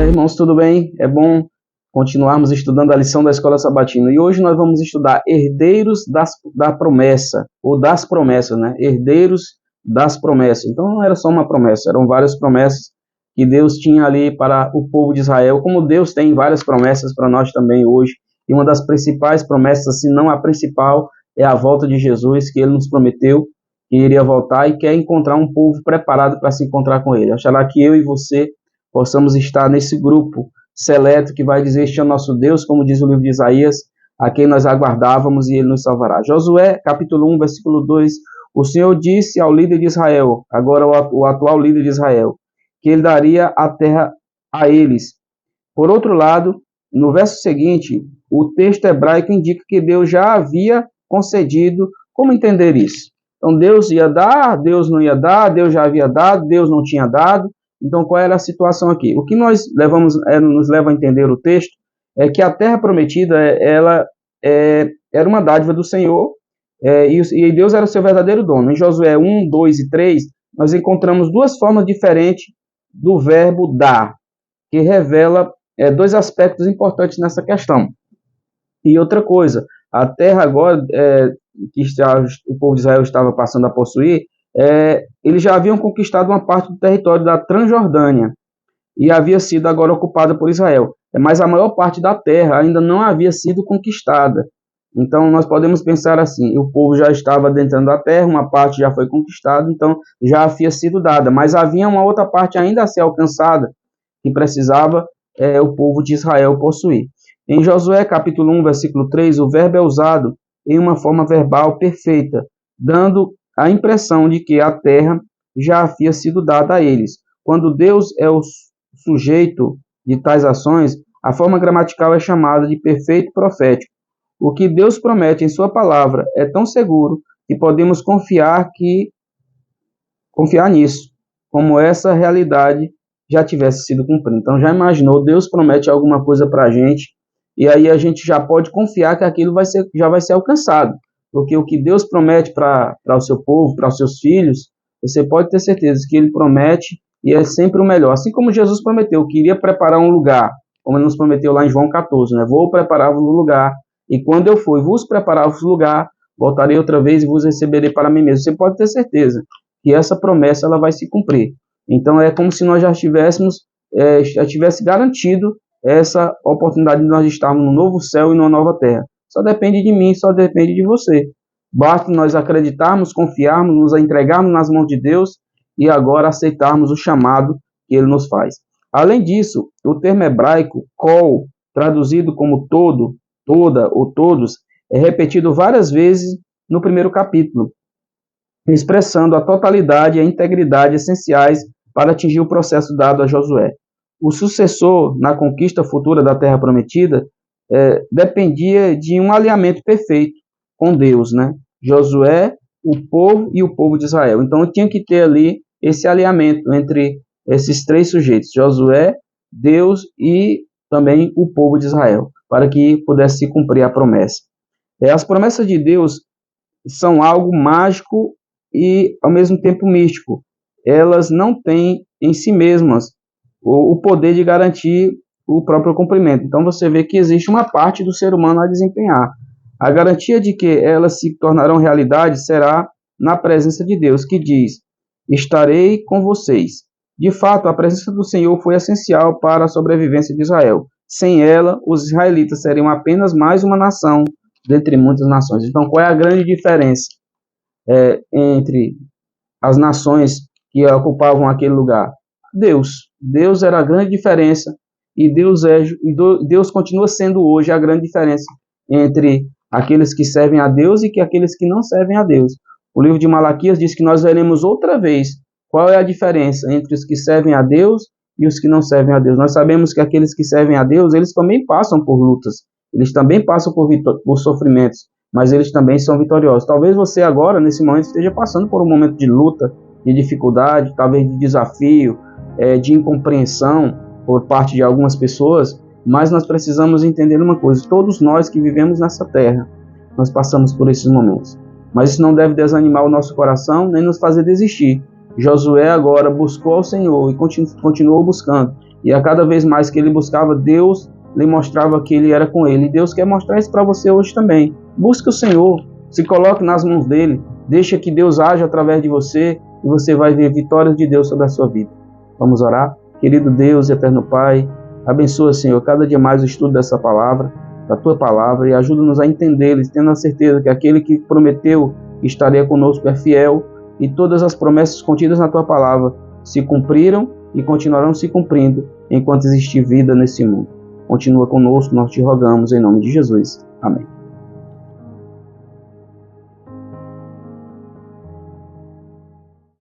irmãos, tudo bem? É bom continuarmos estudando a lição da Escola Sabatina. E hoje nós vamos estudar herdeiros da promessa, ou das promessas, né? Herdeiros das promessas. Então não era só uma promessa, eram várias promessas que Deus tinha ali para o povo de Israel, como Deus tem várias promessas para nós também hoje. E uma das principais promessas, se não a principal, é a volta de Jesus, que ele nos prometeu que iria voltar e quer encontrar um povo preparado para se encontrar com ele. Oxalá que eu e você possamos estar nesse grupo seleto que vai dizer: este é o nosso Deus, como diz o livro de Isaías, a quem nós aguardávamos e ele nos salvará. Josué, capítulo 1, versículo 2, o Senhor disse ao líder de Israel, agora o atual líder de Israel, que ele daria a terra a eles. Por outro lado, no verso seguinte, o texto hebraico indica que Deus já havia concedido. Como entender isso? Então Deus ia dar, Deus não ia dar, Deus já havia dado, Deus não tinha dado. Então qual era a situação aqui? O que nós nos leva a entender o texto é que a terra prometida era uma dádiva do Senhor, e Deus era o seu verdadeiro dono. Em Josué 1, 2 e 3, nós encontramos duas formas diferentes do verbo dar, que revela dois aspectos importantes nessa questão. E outra coisa, a terra agora que o povo de Israel estava passando a possuir, eles já haviam conquistado uma parte do território da Transjordânia e havia sido agora ocupada por Israel. Mas a maior parte da terra ainda não havia sido conquistada. Então nós podemos pensar assim: o povo já estava adentrando a terra, uma parte já foi conquistada, então já havia sido dada, mas havia uma outra parte ainda a ser alcançada, que precisava o povo de Israel possuir. Em Josué capítulo 1, versículo 3, o verbo é usado em uma forma verbal perfeita, dando a impressão de que a terra já havia sido dada a eles. Quando Deus é o sujeito de tais ações, a forma gramatical é chamada de perfeito profético. O que Deus promete em sua palavra é tão seguro que podemos confiar nisso, como essa realidade já tivesse sido cumprida. Então já imaginou, Deus promete alguma coisa para a gente, e aí a gente já pode confiar que aquilo já vai ser alcançado. Porque o que Deus promete para o seu povo, para os seus filhos, você pode ter certeza que ele promete e é sempre o melhor. Assim como Jesus prometeu que iria preparar um lugar, como ele nos prometeu lá em João 14, né? Vou preparar-vos um lugar, e quando eu for vos preparar-vos lugar, voltarei outra vez e vos receberei para mim mesmo. Você pode ter certeza que essa promessa ela vai se cumprir. Então é como se nós já tivesse garantido essa oportunidade de nós estarmos no novo céu e numa nova terra. Só depende de mim, só depende de você. Basta nós acreditarmos, confiarmos, nos entregarmos nas mãos de Deus e agora aceitarmos o chamado que ele nos faz. Além disso, o termo hebraico, kol, traduzido como todo, toda ou todos, é repetido várias vezes no primeiro capítulo, expressando a totalidade e a integridade essenciais para atingir o processo dado a Josué. O sucessor na conquista futura da terra prometida dependia de um alinhamento perfeito com Deus, né? Josué, o povo e o povo de Israel. Então tinha que ter ali esse alinhamento entre esses três sujeitos: Josué, Deus e também o povo de Israel, para que pudesse se cumprir a promessa. As promessas de Deus são algo mágico e ao mesmo tempo místico. Elas não têm em si mesmas o poder de garantir o próprio cumprimento. Então você vê que existe uma parte do ser humano a desempenhar. A garantia de que elas se tornarão realidade será na presença de Deus, que diz: estarei com vocês. De fato, a presença do Senhor foi essencial para a sobrevivência de Israel. Sem ela, os israelitas seriam apenas mais uma nação dentre muitas nações. Então qual é a grande diferença entre as nações que ocupavam aquele lugar? Deus era a grande diferença, e Deus continua sendo hoje a grande diferença entre aqueles que servem a Deus e aqueles que não servem a Deus. O livro de Malaquias diz que nós veremos outra vez qual é a diferença entre os que servem a Deus e os que não servem a Deus. Nós sabemos que aqueles que servem a Deus, eles também passam por lutas, eles também passam por sofrimentos, mas eles também são vitoriosos. Talvez você agora, nesse momento, esteja passando por um momento de luta, de dificuldade, talvez de desafio, de incompreensão por parte de algumas pessoas, mas nós precisamos entender uma coisa: todos nós que vivemos nessa terra, nós passamos por esses momentos, mas isso não deve desanimar o nosso coração, nem nos fazer desistir. Josué agora buscou ao Senhor e continuou buscando, E a cada vez mais que ele buscava, Deus lhe mostrava que ele era com ele. E Deus quer mostrar isso para você hoje também. Busque o Senhor, se coloque nas mãos dele, deixa que Deus age através de você e você vai ver vitórias de Deus sobre a sua vida. Vamos orar? Querido Deus e eterno Pai, abençoa, Senhor, cada dia mais o estudo dessa palavra, da Tua palavra, e ajuda-nos a entendê-los, tendo a certeza que aquele que prometeu que estaria conosco é fiel, e todas as promessas contidas na Tua palavra se cumpriram e continuarão se cumprindo enquanto existir vida nesse mundo. Continua conosco, nós te rogamos, em nome de Jesus. Amém.